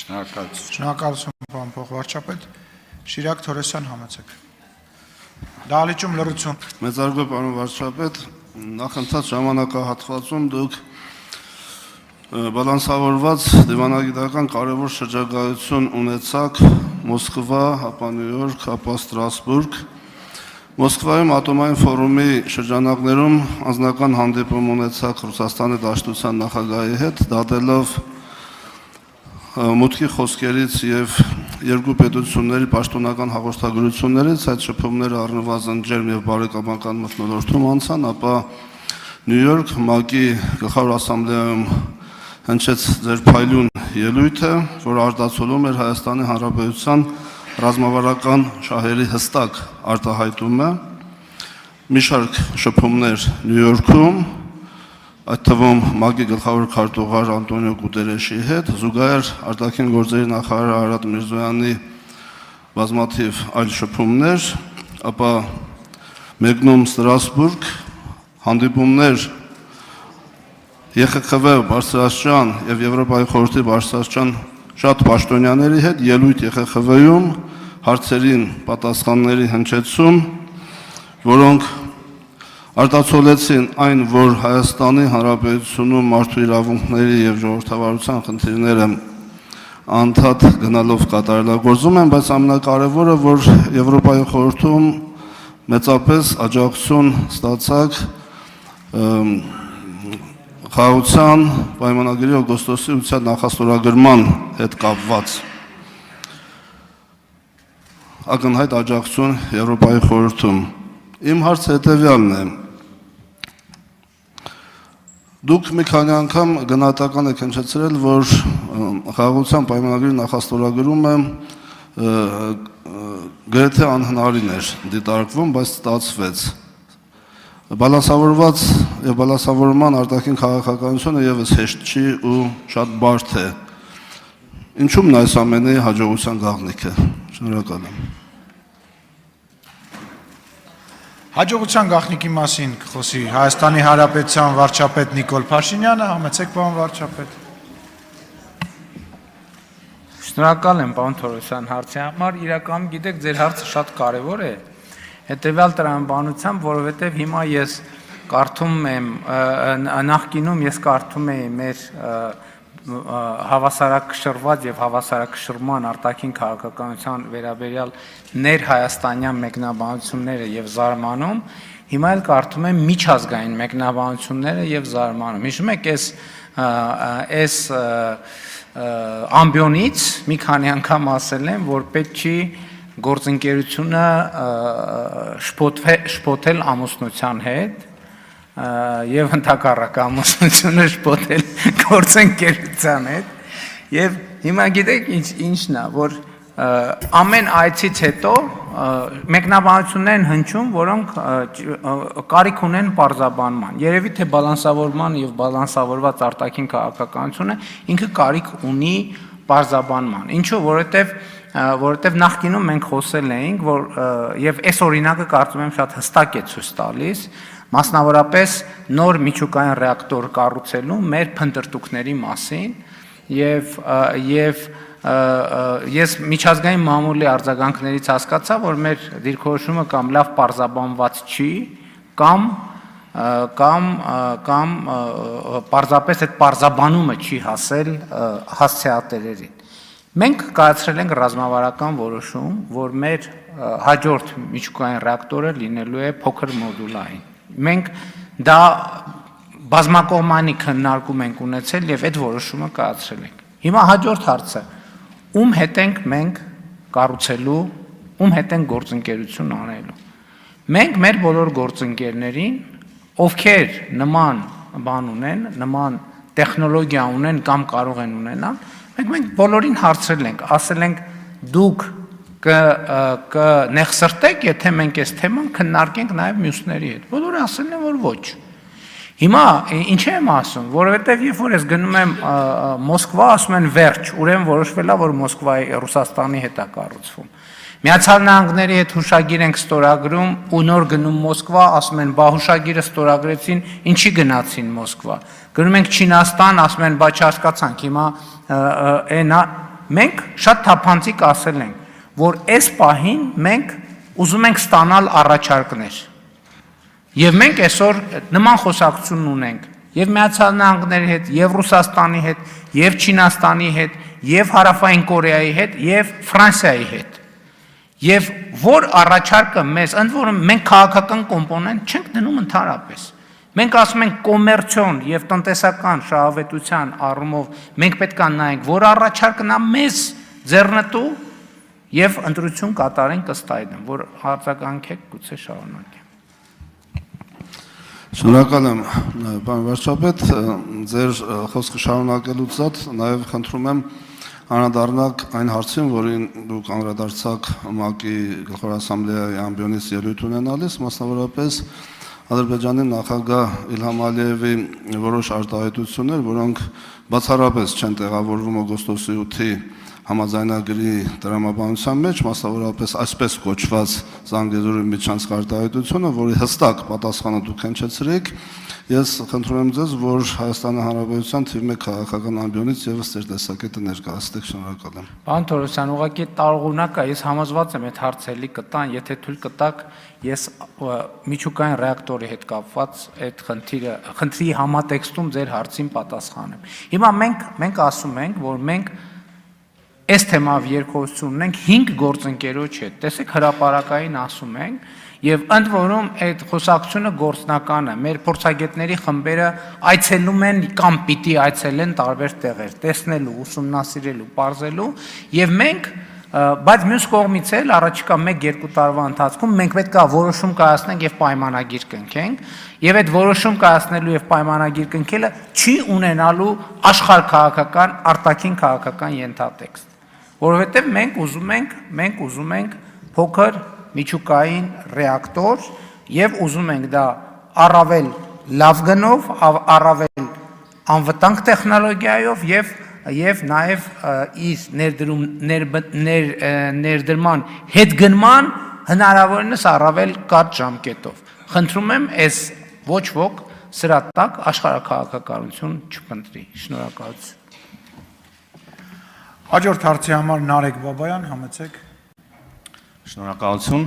Շնորհակալություն, պարոն փոխվարչապետ, Շիրակ Թորեսյան համեցեք։ Դահլիճում լռություն։ Մեծարգո պարոն վարչապետ, նախընթաց ժամանակահատվածում դուք բալանսավորված դիվանագիտական կարևոր շրջագայություն ունեցաք Մոսկվա, ապա Նյու Յորք, ապա Ստրասբուրգ։ Մոսկվայում ատոմային ֆորումի շրջանակներում անձնական հանդիպում ունեցաք Ռուսաստանի Դաշնության նախագահի հետ, դատելով մուտքի խոսքերից եւ երկու պետությունների պաշտոնական հաղորդագրություններից այդ շփումները առնվազն ջերմ եւ բարեկամական մթնոլորտում անցան, ապա Նյու Յորք ՄԱԿ-ի գլխավոր ասամբլեայում հնչեց ձեր փայլուն ելույթը, որ արտացոլում էր Հայաստանի Հանրապետության ռազմավարական շահերի հստակ արտահայտումը, մի շարք շփումներ Նյու Յորքում, այդ թվում ՄԱԿ-ի գլխավոր քարտուղար Անտոնիո Գուտերեշի հետ, զուգահեռ արտաքին գործերի նախարար Արադ Միրզոյանի բազմաթիվ այլ շփումներ, ապա մեկնում Ստրասբուրգ, հանդիպումներ ԵԽԽՎ բարձրաստիճան եւ Եվրոպայի խորհրդի բարձրաստիճան շատ պաշտոնյաների հետ, ելույթ ԵԽԽՎ-ում, հարցերին պատասխանների հնչեցում, որոնք արտացոլեցին այն, որ Հայաստանի Հանրապետությունում մարդու իրավունքների եւ ժողովրդավարության խնդիրները անդադ գնալով կատարելագործում են, բայց ամենակարևորը, որ Եվրոպայի խորհրդում մեծապես աջակցություն ստացակ խաղաղության պայմանագրի օգոստոսի 8-ի նախաստորագրման հետ կապված ակնհայտ աջակցություն Եվրոպայի խորհրդում։ Իմ հարցը հետևյալն է. Դուք մի քանի անգամ գնահատական եք հնչեցրել, որ խաղաղության պայմանագրի նախաստորագրումը գրեթե անհնարին էր դիտարկվում, բայց ստացվեց։ Բալանսավորված եւ բալանսավորման արտաքին քաղաքականությունը եւս հեշտ չի ու շատ բարդ է։ Ինչու՞մն այս ամենի հաջողության գաղտնիքը։ Շնորհակալ եմ։ Հաջողության գաղտնիքի մասին կխոսի Հայաստանի Հանրապետության վարչապետ Նիկոլ Փաշինյանը, համեցեք պարոն վարչապետ։ Շնորհակալ եմ պարոն Թորոսյան հարցի համար, իրականում գիտեք ձեր հարցը շատ կարևոր է, հետևյալ տրամաբանությամբ, որովհետև հիմա ես կարդում եմ, նախկինում ես կարդում էի մեր հավասարակշռված եւ հավասարակշռման արտաքին քաղաքականության վերաբերյալ ներհայաստանյան մեկնաբանությունները եւ զարմանում, հիմա էլ կարդում եմ միջազգային մեկնաբանությունները եւ զարմանում։ Հիշում եք այս ամբիոնից մի քանի անգամ ասել եմ, որ պետք չի գործընկերությունը շփոթել ամուսնության հետ եւ ընդհակառակ ամուսնությունը շփոթել գործընկերության հետ եւ հիմա գիտեք ինչն է, որ ամեն այցից հետո մեկնաբանություններ են հնչում, որոնք կարիք ունեն պարզաբանման։ Երևի թե բալանսավորման եւ բալանսավորված արտաքին քաղաքականությունը ինքը կարիք ունի պարզաբանման։ Ինչու՞, որովհետև նախկինում մենք խոսել էինք, որ եւ այս օրինակը կարծում եմ շատ հստակ է ցույց տալիս, մասնավորապես նոր միջուկային ռեակտոր կառուցելու մեր փնտրտուքների մասին եւ ես միջազգային մամուլի արձագանքներից հասկացա, որ մեր դիրքորոշումը կամ լավ պարզաբանված չի, կամ պարզապես այդ պարզաբանումը չի հասել հասցեատերերին։ Մենք կայացրել ենք ռազմավարական որոշում, որ մեր հաջորդ միջուկային ռեակտորը լինելու է փոքր մոդուլային։ Մենք դա բազմակողմանի քննարկում ենք ունեցել եւ այդ որոշումը կայացրել ենք։ Հիմա հաջորդ հարցը. ում հետ ենք մենք կառուցելու, ում հետ ենք գործընկերություն անելու։ Մենք մեր բոլոր գործընկերներին, ովքեր նման բան ունեն, նման տեխնոլոգիա ունեն կամ կարող են ունենալ, մենք բոլորին հարցրել ենք, ասել ենք դուք կնեղսրտեք, եթե մենք այս թեման քննարկենք նաև մյուսների հետ։ Բոլորը ասել են, որ ոչ։ Հիմա ինչ եմ ասում, որովհետև երբ որ ես գնում եմ Մոսկվա, ասում են վերջ, ուրեմն որոշվել է, որ Մոսկվայի Ռուսաստանի հետ է կառուցվում։ Միացյալ Նահանգների հետ հուշագիր ենք ստորագրում ու նոր գնում Մոսկվա, ասում են, բա հուշագիրը ստորագրեցին, ինչի գնացին Մոսկվա։ Գնում ենք Չինաստան, ասում են, բա չհասկացանք, հիմա մենք շատ թափանցիկ ասել ենք, որ այս պահին մենք ուզում ենք ստանալ առաջարկներ։ Եվ մենք այսօր նման խոսակցություն ունենք եւ Միացյալ Նահանգների հետ, եւ Ռուսաստանի հետ, եւ Չինաստանի հետ, եւ Հարավային Կորեայի հետ, եւ Ֆրանսիայի հետ։ Եվ որ առաջարկը մեզ, ընդ որում մենք քաղաքական կոմպոնենտ չենք դնում ընդհանրապես։ Մենք ասում ենք կոմերցիոն եւ տնտեսական շահավետության առումով մենք պետք է նայենք, որ առաջարկն է մեզ ձեռնտու եւ ընտրություն կատարենք ըստ այդմ, որ արձագանքեք գուցե շարունակենք։ Շնորհակալ եմ, պարոն վարչապետ, ձեր խոսքը շարունակելուց զատ նաև խնդրում եմ անդրադառնալ այն հարցին, որին դուք անդրադարձաք ՄԱԿ-ի Գլխավոր ասամբլեայի ամբիոնից ելույթ ունենալիս, մասնավորապես Ադրբեջանի նախագահ Իլհամ Ալիևի որոշ արտահայտություններ, որոնք բացառապես չեն տեղավորվում օգոստոսի 8-ի համաձայնագրի տրամաբանության մեջ, մասնավորապես այսպես կոչված Զանգեզուրի միջանցք արտահայտությունը, որի հստակ պատասխանը դուք հնչեցրիք, ես խնդրում եմ ձեզ, որ Հայաստանի Հանրապետության թիվ 1 քաղաքական ամբիոնից եւս ձեր տեսակետը ներկայացնեք, շնորհակալ եմ։ Պարոն Թորոսյան, ուղղակի տարողունակ է, ես համոզված եմ այդ հարցերի կտան, եթե թույլ կտաք, ես միջուկային ռեակտորի հետ կապված այդ խնդրի համատեքստում ձեր հարցին պատասխանեմ։ Հիմա մենք ասում ենք, որ մենք այս թեմայով երկխոսություն ունենք 5 գործընկերոջ հետ։ Տեսեք, հրապարակային ասում ենք, եւ ընդ որում այդ խոսակցությունը գործնական է։ Մեր փորձագետների խմբերը այցելում են կամ պիտի այցելեն տարբեր տեղեր, տեսնելու, ուսումնասիրելու, պարզելու, եւ մենք, բայց մյուս կողմից էլ առաջիկա 1-2 տարվա ընթացքում մենք պետք է որոշում կայացնենք եւ պայմանագիր կնքենք, եւ այդ որոշում կայացնելու եւ պայմանագիր կնքելը չի ունենալու աշխարհքաղաքական, արտաքին քաղաքական ենթատեքստ, որովհետեւ մենք ուզում ենք փոքր միջուկային ռեակտոր եւ ուզում ենք դա առավել լավ գնով, առավել անվտանգ տեխնոլոգիայով եւ նաեւ իր ներդրման հետգնման հնարավորինս առավել կարճ ժամկետով։ Խնդրում եմ, այս ոչ ոք սրա տակ աշխարհաքաղաքականություն չփնտրի։ Շնորհակալություն։ Հաջորդ հարցի համար Նարեկ Բաբայան, համեցեք։ Շնորհակալություն։